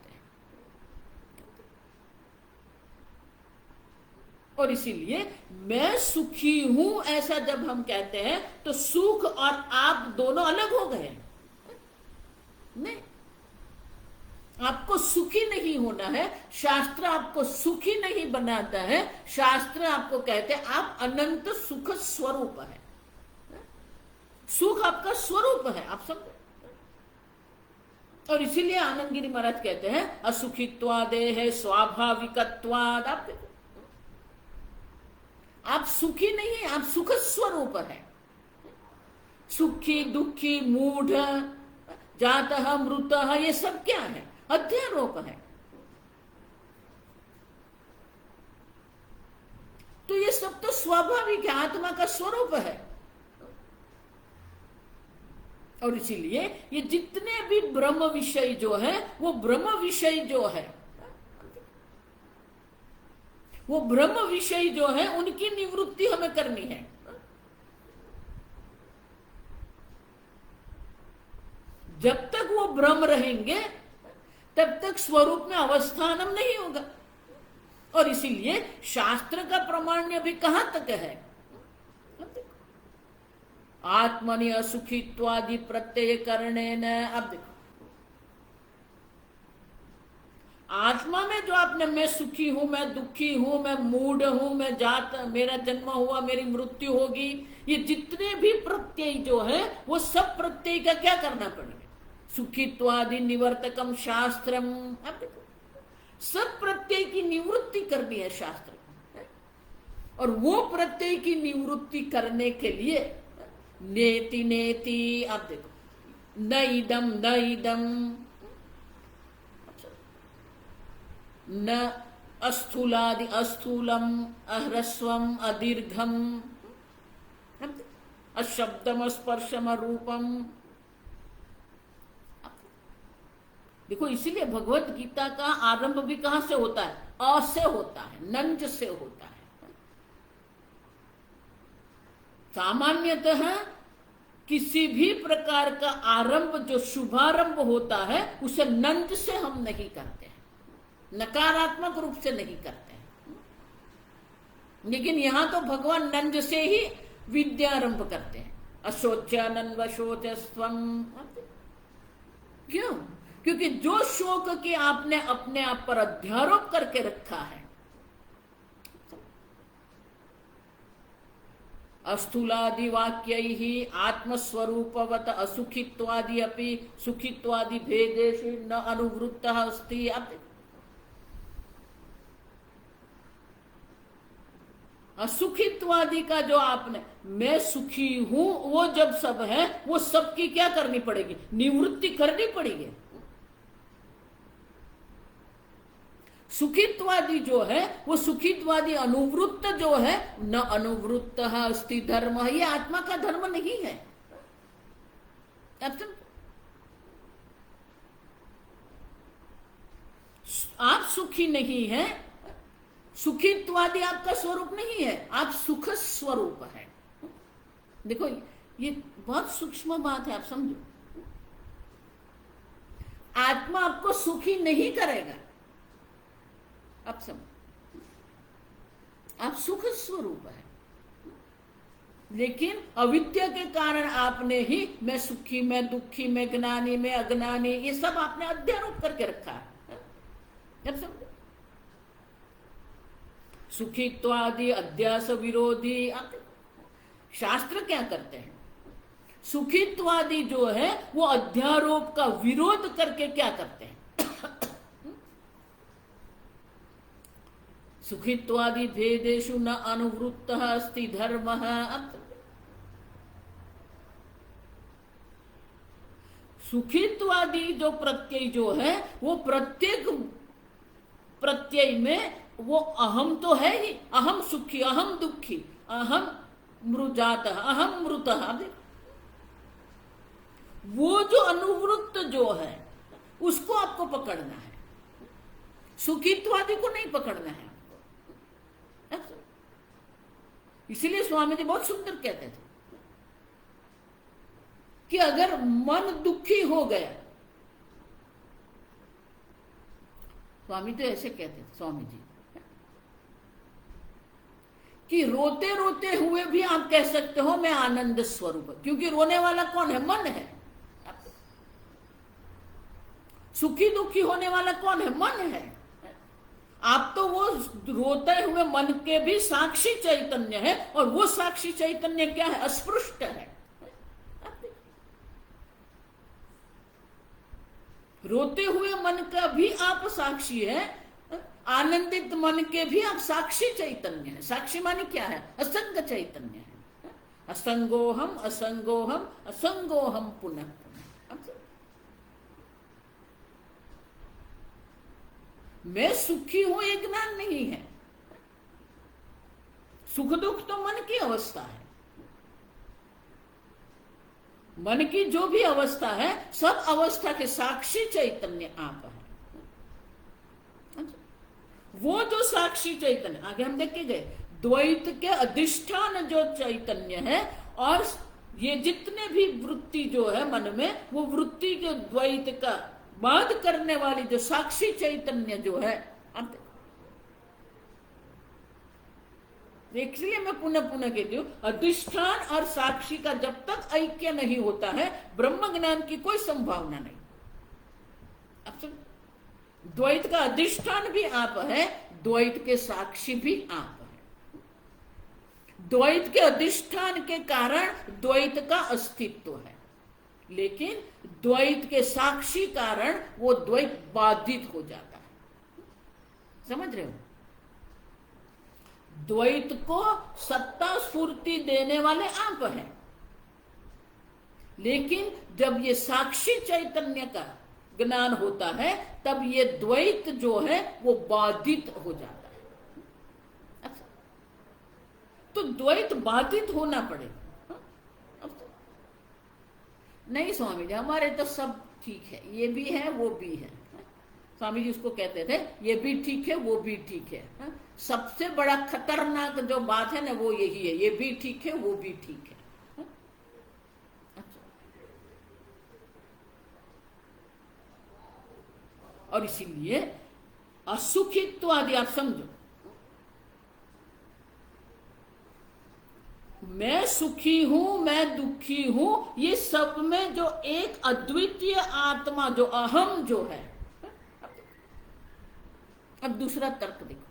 और इसीलिए मैं सुखी हूं ऐसा जब हम कहते हैं तो सुख और आप दोनों अलग हो गए। नहीं, आपको सुखी नहीं होना है। शास्त्र आपको सुखी नहीं बनाता है। शास्त्र आपको कहते हैं आप अनंत सुख स्वरूप है। सुख आपका स्वरूप है। आप सब। और इसीलिए आनंद गिरी महाराज कहते हैं असुखित्वादेह स्वाभाविकत्वाद। आप सुखी नहीं है, आप सुख स्वरूप है। सुखी, दुखी, मूढ़, जातः, मृतः, ये सब क्या है? अध्यारोप है। तो ये सब तो स्वाभाविक है, आत्मा का स्वरूप है। और इसीलिए ये जितने भी ब्रह्म विषय जो है वो ब्रह्म विषय जो है वो ब्रह्म विषय जो है उनकी निवृत्ति हमें करनी है। जब तक वो ब्रह्म रहेंगे तब तक स्वरूप में अवस्थानम नहीं होगा। और इसीलिए शास्त्र का प्रमाण्य भी कहां तक है? आत्मनि असुखित्वादि प्रत्यय करने न। अब देखो, आत्मा में जो आपने मैं सुखी हूं, मैं दुखी हूं, मैं मूढ़ हूं, मैं जात, मेरा जन्म हुआ, मेरी मृत्यु होगी, ये जितने भी प्रत्यय जो है वो सब प्रत्यय का क्या करना पड़ेगा? सुखित्वादि निवर्तकम शास्त्रम। अब देखो, सब प्रत्यय की निवृत्ति करनी है शास्त्र को। और वो प्रत्यय की निवृत्ति करने के लिए नेति नेति, आप देखो, न इदम न इदम, न अस्थूलादि अस्थूलम, अह्रस्वम अदीर्घम, अशब्दम स्पर्शम रूपम। देखो, इसीलिए भगवत गीता का आरंभ भी कहां से होता है? अ से होता है, नंज से होता है। सामान्यतः किसी भी प्रकार का आरंभ जो शुभारंभ होता है उसे नंज से हम नहीं करते हैं, नकारात्मक रूप से नहीं करते हैं। लेकिन यहां तो भगवान नंज से ही विद्यारंभ करते हैं। अशोच्यानन्व शोचस्त्वम। क्यों? क्योंकि जो शोक के आपने अपने आप पर अध्यारोप करके रखा है, अस्थूलादि वाक्य ही आत्मस्वरूपवत असुखित्वादि अपि सुखित्वादि भेदेषु न अनुवृत्तः अस्ति। असुखित्वादि का जो आपने मैं सुखी हूं, वो जब सब है, वो सबकी क्या करनी पड़ेगी? निवृत्ति करनी पड़ेगी। सुखित्वादि जो है वो सुखित्वादि अनुवृत्त जो है, न अनुवृत्त अस्ति धर्म, ये आत्मा का धर्म नहीं है। आप सुखी नहीं है, सुखित्वादि आपका स्वरूप नहीं है, आप सुख स्वरूप है। देखो, ये बहुत सूक्ष्म बात है, आप समझो। आत्मा आपको सुखी नहीं करेगा, आप समझ, आप सुख स्वरूप है। लेकिन अविद्या के कारण आपने ही मैं सुखी, मैं दुखी, मैं ज्ञानी, मैं अज्ञानी, ये सब आपने अध्यारोप करके रखा है। अब समझो, सुखित्वादि अध्यास विरोधी। शास्त्र क्या करते हैं? सुखित्वादि जो है वो अध्यारोप का विरोध करके क्या करते हैं? सुखित्वादि भेदेषु न अनुवृत्तः अस्ति धर्मः। सुखित्वादि जो प्रत्यय जो है वो प्रत्येक प्रत्यय में वो अहम तो है ही, अहम सुखी, अहम दुखी, अहम मृजातः, अहम मृतः। वो जो अनुवृत्त जो है उसको आपको पकड़ना है, सुखित्वादि को नहीं पकड़ना है। इसीलिए स्वामी जी बहुत सुंदर कहते थे कि अगर मन दुखी हो गया, स्वामी तो ऐसे कहते थे स्वामी जी, कि रोते रोते हुए भी आप कह सकते हो मैं आनंद स्वरूप, क्योंकि रोने वाला कौन है? मन है। सुखी दुखी होने वाला कौन है? मन है। आप तो वो रोते हुए मन के भी साक्षी चैतन्य है, और वो साक्षी चैतन्य क्या है? अस्पृष्ट है। रोते हुए मन का भी आप साक्षी है, आनंदित मन के भी आप साक्षी चैतन्य है। साक्षी माने क्या है? असंग चैतन्य है। असंगोहम असंगोहम असंगोहम पुनः पुनः। मैं सुखी हूं ये ज्ञान नहीं है। सुख दुख तो मन की अवस्था है। मन की जो भी अवस्था है, सब अवस्था के साक्षी चैतन्य आप है। वो जो साक्षी चैतन्य, आगे हम देख के गए, द्वैत के अधिष्ठान जो चैतन्य है, और ये जितने भी वृत्ति जो है मन में, वो वृत्ति जो द्वैत का बाध करने वाली जो साक्षी चैतन्य जो है, इसलिए मैं पुनः पुनः कहती हूं, अधिष्ठान और साक्षी का जब तक ऐक्य नहीं होता है, ब्रह्म ज्ञान की कोई संभावना नहीं। अब द्वैत का अधिष्ठान भी आप है, द्वैत के साक्षी भी आप है। द्वैत के अधिष्ठान के कारण द्वैत का अस्तित्व है, लेकिन द्वैत के साक्षी कारण वो द्वैत बाधित हो जाता है। समझ रहे हो? द्वैत को सत्ता स्फूर्ति देने वाले आप हैं, लेकिन जब ये साक्षी चैतन्य का ज्ञान होता है, तब ये द्वैत जो है वो बाधित हो जाता है। अच्छा, तो द्वैत बाधित होना पड़ेगा। नहीं स्वामी जी, हमारे तो सब ठीक है, ये भी है वो भी है। स्वामी जी उसको कहते थे, ये भी ठीक है वो भी ठीक है। सबसे बड़ा खतरनाक जो बात है ना, वो यही है, ये भी ठीक है वो भी ठीक है। और इसीलिए असुखित्व आदि आप समझो, मैं सुखी हूं, मैं दुखी हूं, ये सब में जो एक अद्वितीय आत्मा जो अहम जो है। अब दूसरा तर्क देखो,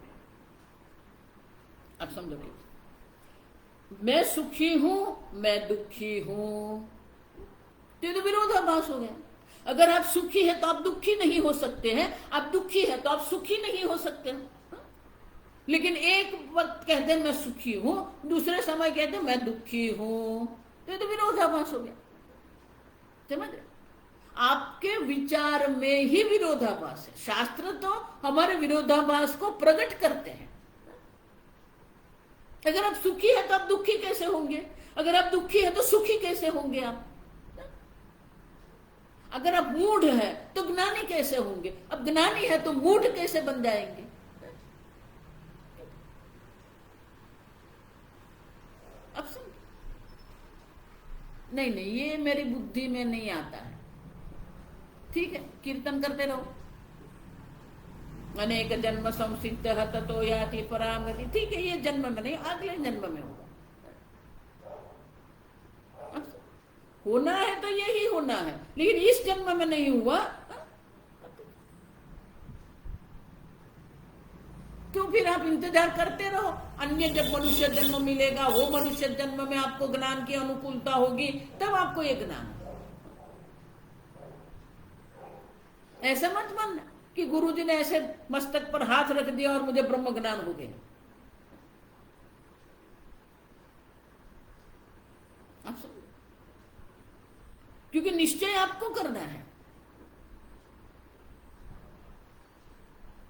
अब समझो कि मैं सुखी हूं, मैं दुखी हूं, तो विरोधाभास हो गया। अगर आप सुखी है तो आप दुखी नहीं हो सकते हैं, आप दुखी है तो आप सुखी नहीं हो सकते हैं। लेकिन एक वक्त कहते हैं मैं सुखी हूं, दूसरे समय कहते हैं मैं दुखी हूं, तो विरोधाभास हो गया। समझ रहे? आपके विचार में ही विरोधाभास है। शास्त्र तो हमारे विरोधाभास को प्रकट करते हैं। अगर आप सुखी है तो आप दुखी कैसे होंगे? अगर आप दुखी है तो सुखी कैसे होंगे आप? अगर आप मूढ़ है तो ज्ञानी कैसे होंगे? अब ज्ञानी है तो मूढ़ कैसे बन जाएंगे? अब समझ? नहीं, ये मेरी बुद्धि में नहीं आता है। ठीक है, कीर्तन करते रहो, अनेक जन्म संसिद्ध ततो याति पराम गति। ठीक है, ये जन्म में नहीं, अगले जन्म में होगा। होना है तो यही होना है, लेकिन इस जन्म में नहीं हुआ तो फिर आप इंतजार करते रहो, अन्य जब मनुष्य जन्म मिलेगा, वो मनुष्य जन्म में आपको ज्ञान की अनुकूलता होगी, तब आपको ये ज्ञान। ऐसा मत मानना कि गुरुजी ने ऐसे मस्तक पर हाथ रख दिया और मुझे ब्रह्म ज्ञान हो गया। आप समझ? क्योंकि निश्चय आपको करना है।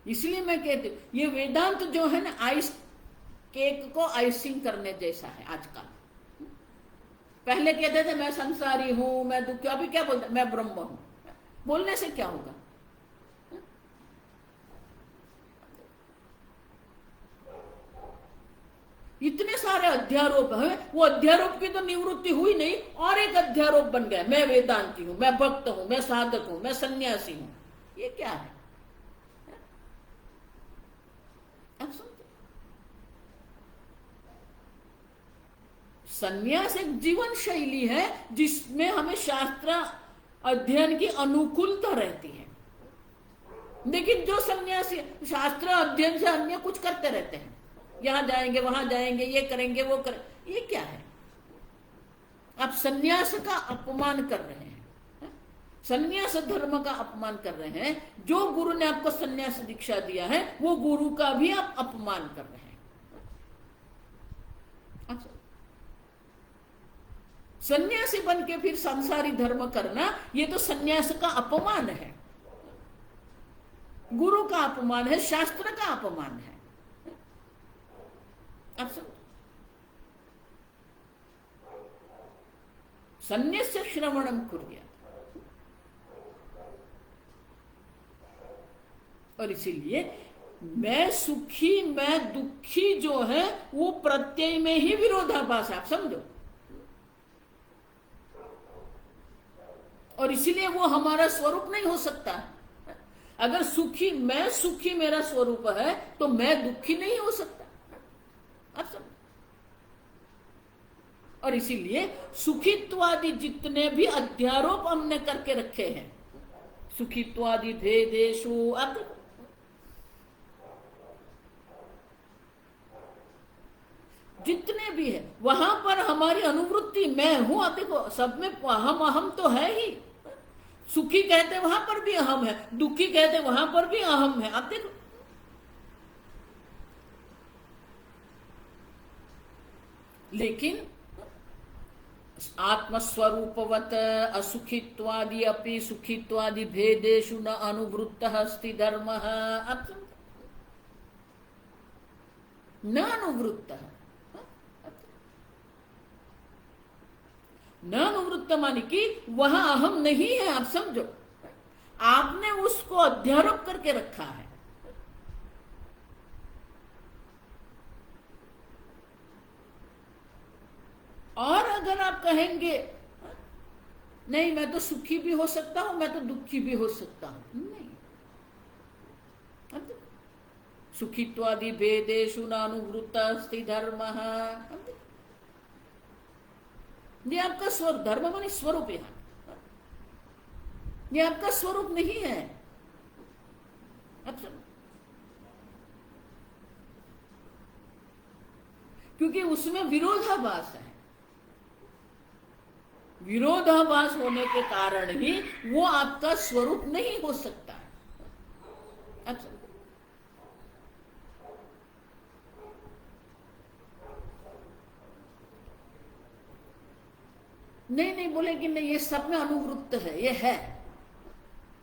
इसलिए मैं कहती हूं, ये वेदांत जो है ना, आइस केक को आइसिंग करने जैसा है आजकल। पहले कहते थे मैं संसारी हूं, मैं दुखी, अभी क्या बोलते, मैं ब्रह्म हूं। बोलने से क्या होगा? इतने सारे अध्यारोप हैं, वो अध्यारोप की तो निवृत्ति हुई नहीं, और एक अध्यारोप बन गया, मैं वेदांती हूं, मैं भक्त हूं, मैं साधक हूं, मैं सन्यासी हूं। ये क्या है? आप सुनते? सन्यास एक जीवन शैली है जिसमें हमें शास्त्र अध्ययन की अनुकूलता रहती है। लेकिन जो सन्यासी शास्त्र अध्ययन से अन्य कुछ करते रहते हैं, यहां जाएंगे वहां जाएंगे, ये करेंगे वो करेंगे, ये क्या है? आप सन्यास का अपमान कर रहे हैं, सन्यास धर्म का अपमान कर रहे हैं। जो गुरु ने आपको सन्यास दीक्षा दिया है, वो गुरु का भी आप अपमान कर रहे हैं। अच्छा, सन्यासी बन के फिर संसारी धर्म करना, ये तो सन्यास का अपमान है, गुरु का अपमान है, शास्त्र का अपमान है। सन्यास्य श्रवणम कुर्यात्। और इसीलिए मैं सुखी मैं दुखी जो है वो प्रत्यय में ही विरोधाभास है, आप समझो। और इसीलिए वो हमारा स्वरूप नहीं हो सकता। अगर मैं सुखी मेरा स्वरूप है तो मैं दुखी नहीं हो सकता, आप समझो। और इसीलिए सुखित्वादि जितने भी अध्यारोप हमने करके रखे हैं, सुखित्वादि भेदेशु, आप देखो जितने भी है वहां पर हमारी अनुवृत्ति मैं हूं, आप देखो सब में अहम अहम तो है ही। सुखी कहते वहां पर भी अहम है, दुखी कहते वहां पर भी अहम है, आप देखो। लेकिन आत्मस्वरूपवत असुखित्वादि अपि सुखित्वादि भेदेषु न अनुवृत्तः अस्ति धर्मः, न अनुवृत्तः। न अनुवृत्त माने कि वहां अहम नहीं है, आप समझो। आपने उसको अध्यारोप करके रखा है। और अगर आप कहेंगे नहीं मैं तो सुखी भी हो सकता हूं, मैं तो दुखी भी हो सकता हूं, नहीं। सुखित्वादि भेदेषु न अनुवृत्तः अस्ति धर्मः, ये आपका स्वरूप, धर्म माने स्वरूप, यहां ये आपका स्वरूप नहीं है। अच्छा, क्योंकि उसमें विरोधाभास है। विरोधाभास होने के कारण ही वो आपका स्वरूप नहीं हो सकता। अच्छा, नहीं बोलेंगे नहीं ये सब में अनुवृत्त है, ये है।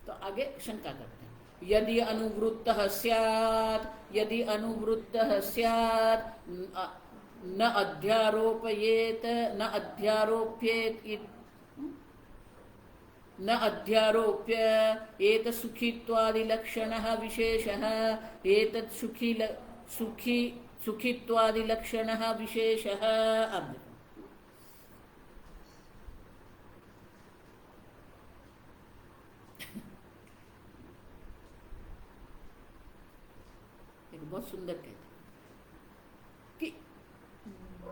तो आगे शंका करते हैं, यदि अनुवृत्तः स्यात्, यदि अनुवृत्तः स्यात् न अध्यारोपयेत न अध्यारोप्येत न अध्यारोप्य एत सुखित्वादि लक्षणः विशेषः एतत् सुखित्वादि लक्षणः विशेषः। अब बहुत सुंदर कहते कि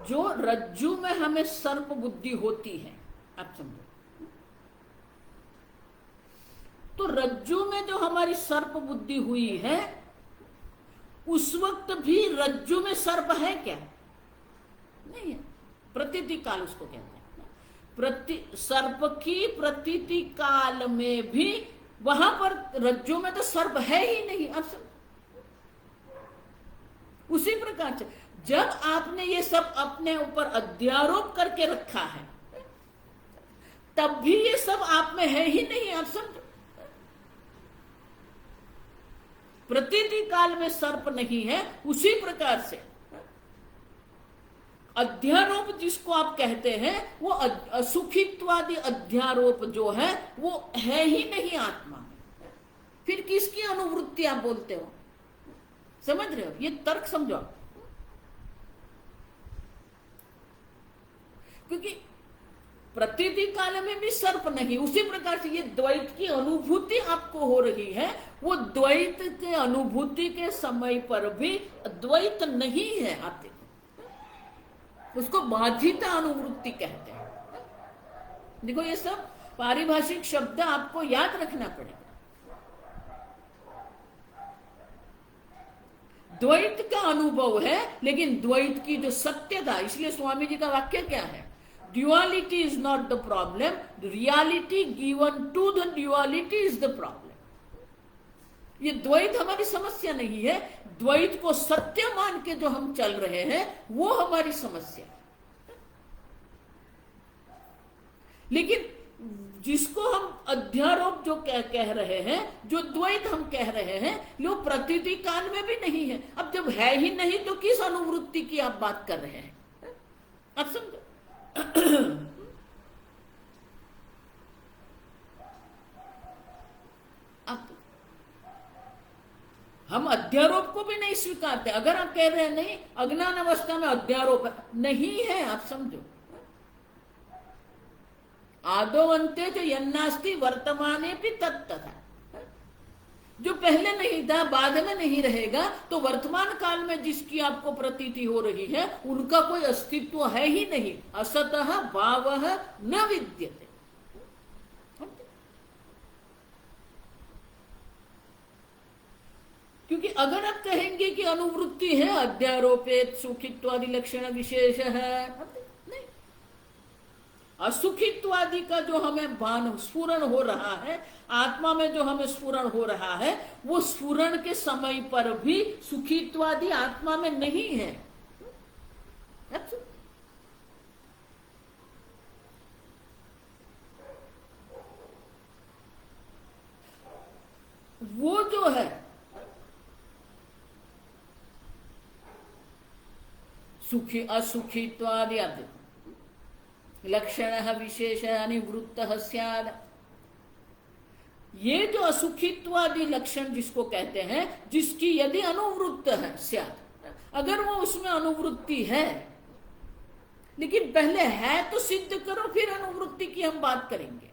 जो रज्जु में हमें सर्प बुद्धि होती है, आप समझो, तो रज्जु में जो हमारी सर्प बुद्धि हुई है उस वक्त भी रज्जु में सर्प है क्या? नहीं है। प्रतीति काल उसको कहते हैं। सर्प की प्रतीति काल में भी वहां पर रज्जु में तो सर्प है ही नहीं। अब उसी प्रकार से जब आपने ये सब अपने ऊपर अध्यारोप करके रखा है तब भी ये सब आप में है ही नहीं। आप समझो, प्रतीति काल में सर्प नहीं है, उसी प्रकार से अध्यारोप जिसको आप कहते हैं वो असुखित्वादि अध्यारोप जो है वो है ही नहीं आत्मा में। फिर किसकी अनुवृत्ति आप बोलते हो? समझ रहे हो? ये तर्क समझो। क्योंकि प्रतीति काल में भी सर्प नहीं, उसी प्रकार से ये द्वैत की अनुभूति आपको हो रही है, वो द्वैत के अनुभूति के समय पर भी द्वैत नहीं है। आप देखो, उसको बाधिता अनुवृत्ति कहते हैं। देखो ये सब पारिभाषिक शब्द आपको याद रखना पड़ेगा। द्वैत का अनुभव है, लेकिन द्वैत की जो सत्यता, इसलिए स्वामी जी का वाक्य क्या है? Duality is not the problem, reality given to the duality is the problem. ये द्वैत हमारी समस्या नहीं है, द्वैत को सत्य मान के जो हम चल रहे हैं वो हमारी समस्या है। लेकिन जिसको हम अध्यारोप जो कह रहे हैं, जो द्वैत हम कह रहे हैं, वो प्रतीति काल में भी नहीं है। अब जब है ही नहीं तो किस अनुवृत्ति की आप बात कर रहे हैं? अब समझो। अब हम अध्यारोप को भी नहीं स्वीकारते। अगर आप कह रहे हैं नहीं अज्ञान अवस्था में अध्यारोप नहीं है, आप समझो आदो अंत्य जो यन्नास्ति वर्तमाने भी तत्तथा, जो पहले नहीं था बाद में नहीं रहेगा, तो वर्तमान काल में जिसकी आपको प्रतीति हो रही है उनका कोई अस्तित्व है ही नहीं। असतः भावः न विद्यते। क्योंकि अगर आप कहेंगे कि अनुवृत्ति है अध्यारोपित सुखित्वादि लक्षण विशेष है, नहीं, असुखित्वादि का जो हमें भान स्फुरण हो रहा है, आत्मा में जो हमें स्फुरण हो रहा है, वो स्फुरण के समय पर भी सुखित्वादि आत्मा में नहीं है। वो जो है सुखी असुखित्वादि लक्षण विशेष अनिवृत्त स्याद, ये जो असुखित्वादि लक्षण जिसको कहते हैं, जिसकी यदि अनुवृत्त है स्याद, अगर वो उसमें अनुवृत्ति है, लेकिन पहले है तो सिद्ध करो, फिर अनुवृत्ति की हम बात करेंगे।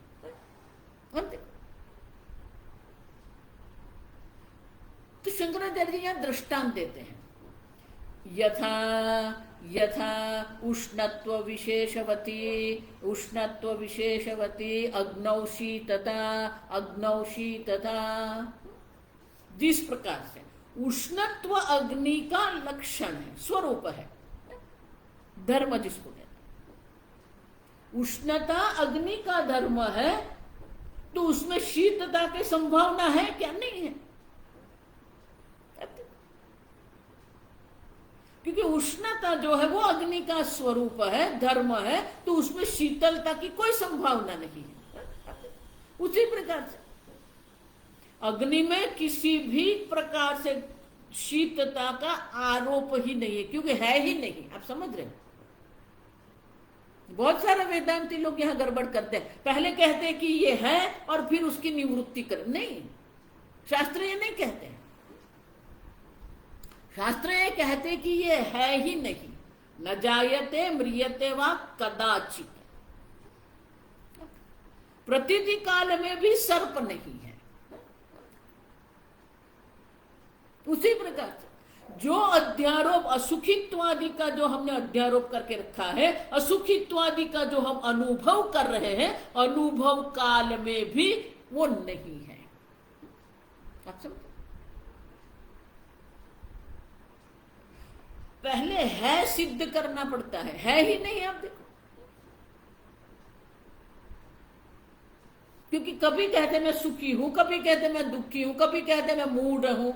तो शंकराचार्य जी यहां दृष्टांत देते हैं, यथा यथा उष्णत्व विशेषवती अग्नौ शीतता, जिस प्रकार से उष्णत्व अग्नि का लक्षण है, स्वरूप है, धर्म जिसको कहते हैं, उष्णता अग्नि का धर्म है, तो उसमें शीतता की संभावना है क्या? नहीं है। क्योंकि उष्णता जो है वो अग्नि का स्वरूप है, धर्म है, तो उसमें शीतलता की कोई संभावना नहीं है। उसी प्रकार से अग्नि में किसी भी प्रकार से शीतलता का आरोप ही नहीं है, क्योंकि है ही नहीं। आप समझ रहे हैं? बहुत सारे वेदांती लोग यहां गड़बड़ करते हैं, पहले कहते हैं कि ये है और फिर उसकी निवृत्ति कर। नहीं, शास्त्र ये नहीं कहते हैं। शास्त्र ये कहते कि ये है ही नहीं, न जायते म्रियते वा कदाचित, प्रतीति काल में भी सर्प नहीं है। उसी प्रकार से जो अध्यारोप असुखित्वादि का जो हमने अध्यारोप करके रखा है, असुखित्वादि का जो हम अनुभव कर रहे हैं, अनुभव काल में भी वो नहीं है। आप समझ? पहले है सिद्ध करना पड़ता है ही नहीं। आप देखो, क्योंकि कभी कहते मैं सुखी हूं, कभी कहते मैं दुखी हूं, कभी कहते मैं मूड हूं।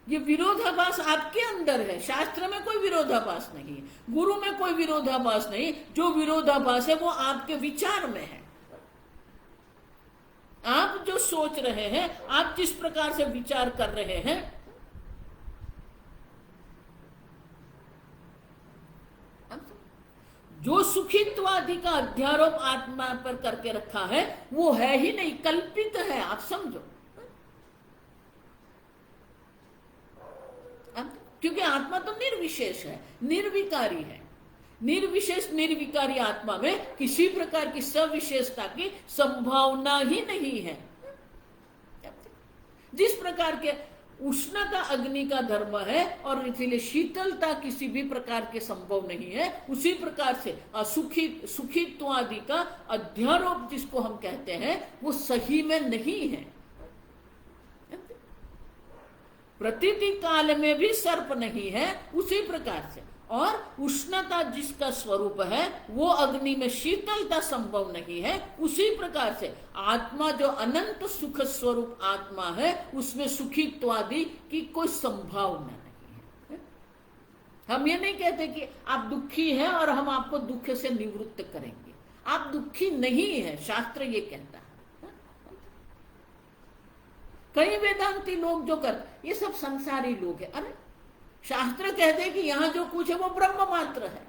ये विरोधाभास आपके अंदर है, शास्त्र में कोई विरोधाभास नहीं है, गुरु में कोई विरोधाभास नहीं। जो विरोधाभास है वो आपके विचार में है। आप जो सोच रहे हैं, आप जिस प्रकार से विचार कर रहे हैं, जो सुखित्वादि का अध्यारोप आत्मा पर करके रखा है वो है ही नहीं, कल्पित है। आप समझो, क्योंकि आत्मा तो निर्विशेष है, निर्विकारी है। निर्विशेष निर्विकारी आत्मा में किसी प्रकार की सविशेषता की संभावना ही नहीं है। जिस प्रकार के उष्णता अग्नि का धर्म है और इसीलिए शीतलता किसी भी प्रकार के संभव नहीं है, उसी प्रकार से सुखित्वादि का अध्यारोप जिसको हम कहते हैं वो सही में नहीं है। प्रतीति काल में भी सर्प नहीं है, उसी प्रकार से, और उष्णता जिसका स्वरूप है वो अग्नि में शीतलता संभव नहीं है। उसी प्रकार से आत्मा जो अनंत सुख स्वरूप आत्मा है उसमें सुखित्वादि की कोई संभावना नहीं है। हम ये नहीं कहते कि आप दुखी हैं और हम आपको दुख से निवृत्त करेंगे। आप दुखी नहीं है, शास्त्र ये कहता है। कई वेदांती लोग जो करते, ये सब संसारी लोग हैं। अरे शास्त्र कहते हैं कि यहां जो कुछ है वो ब्रह्म मात्र है।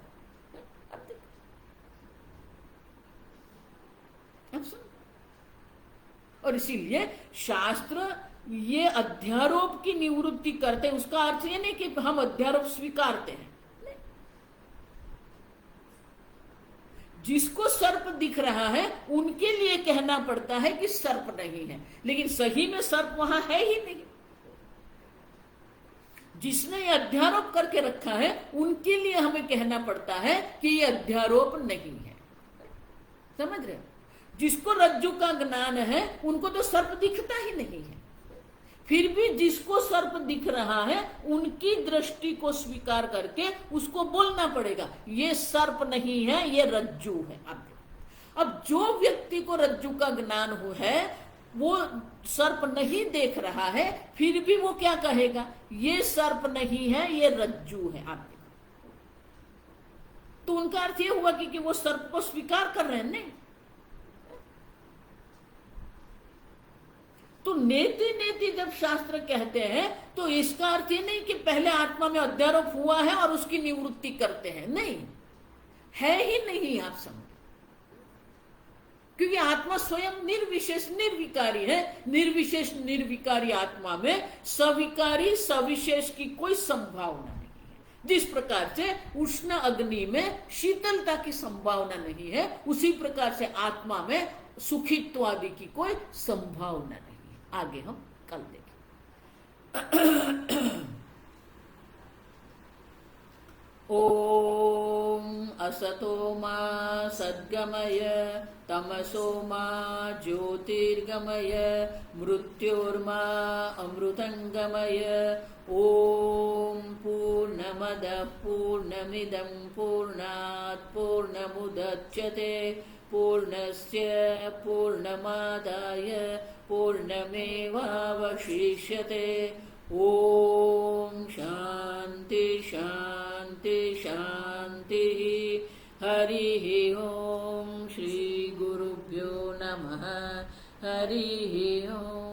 और इसीलिए शास्त्र ये अध्यारोप की निवृत्ति करते हैं। उसका अर्थ ये नहीं कि हम अध्यारोप स्वीकारते हैं, नहीं। जिसको सर्प दिख रहा है उनके लिए कहना पड़ता है कि सर्प नहीं है, लेकिन सही में सर्प वहां है ही नहीं। जिसने ये अध्यारोप करके रखा है उनके लिए हमें कहना पड़ता है कि ये अध्यारोप नहीं है। समझ रहे हो? जिसको रज्जु का ज्ञान है उनको तो सर्प दिखता ही नहीं है, फिर भी जिसको सर्प दिख रहा है उनकी दृष्टि को स्वीकार करके उसको बोलना पड़ेगा ये सर्प नहीं है, ये रज्जु है। अब जो व्यक्ति को रज्जु का ज्ञान हो है वो सर्प नहीं देख रहा है, फिर भी वो क्या कहेगा, ये सर्प नहीं है, ये रज्जु है। आप तो उनका अर्थ ये हुआ कि वो सर्प को स्वीकार कर रहे हैं, नहीं। तो नेति नेति जब शास्त्र कहते हैं तो इसका अर्थ ये नहीं कि पहले आत्मा में अध्यारोप हुआ है और उसकी निवृत्ति करते हैं, नहीं, है ही नहीं। आप समझ, क्योंकि आत्मा स्वयं निर्विशेष निर्विकारी है। निर्विशेष निर्विकारी आत्मा में सविकारी सविशेष की कोई संभावना नहीं है। जिस प्रकार से उष्ण अग्नि में शीतलता की संभावना नहीं है, उसी प्रकार से आत्मा में सुखित्व आदि की कोई संभावना नहीं है। आगे हम कल देखें। ओम असतो मा सद्गमय तमसो मा ज्योतिर्गमय मृत्योर्मा अमृतंगमय। ओम पूर्णमदः पूर्णमिदं पूर्णात् पूर्णमुदच्यते पूर्णस्य पूर्णमादाय पूर्णमेवावशिष्यते। ओम शांति शांति शांति। हरि ओम। श्री गुरुभ्यो नमः। हरि ओम।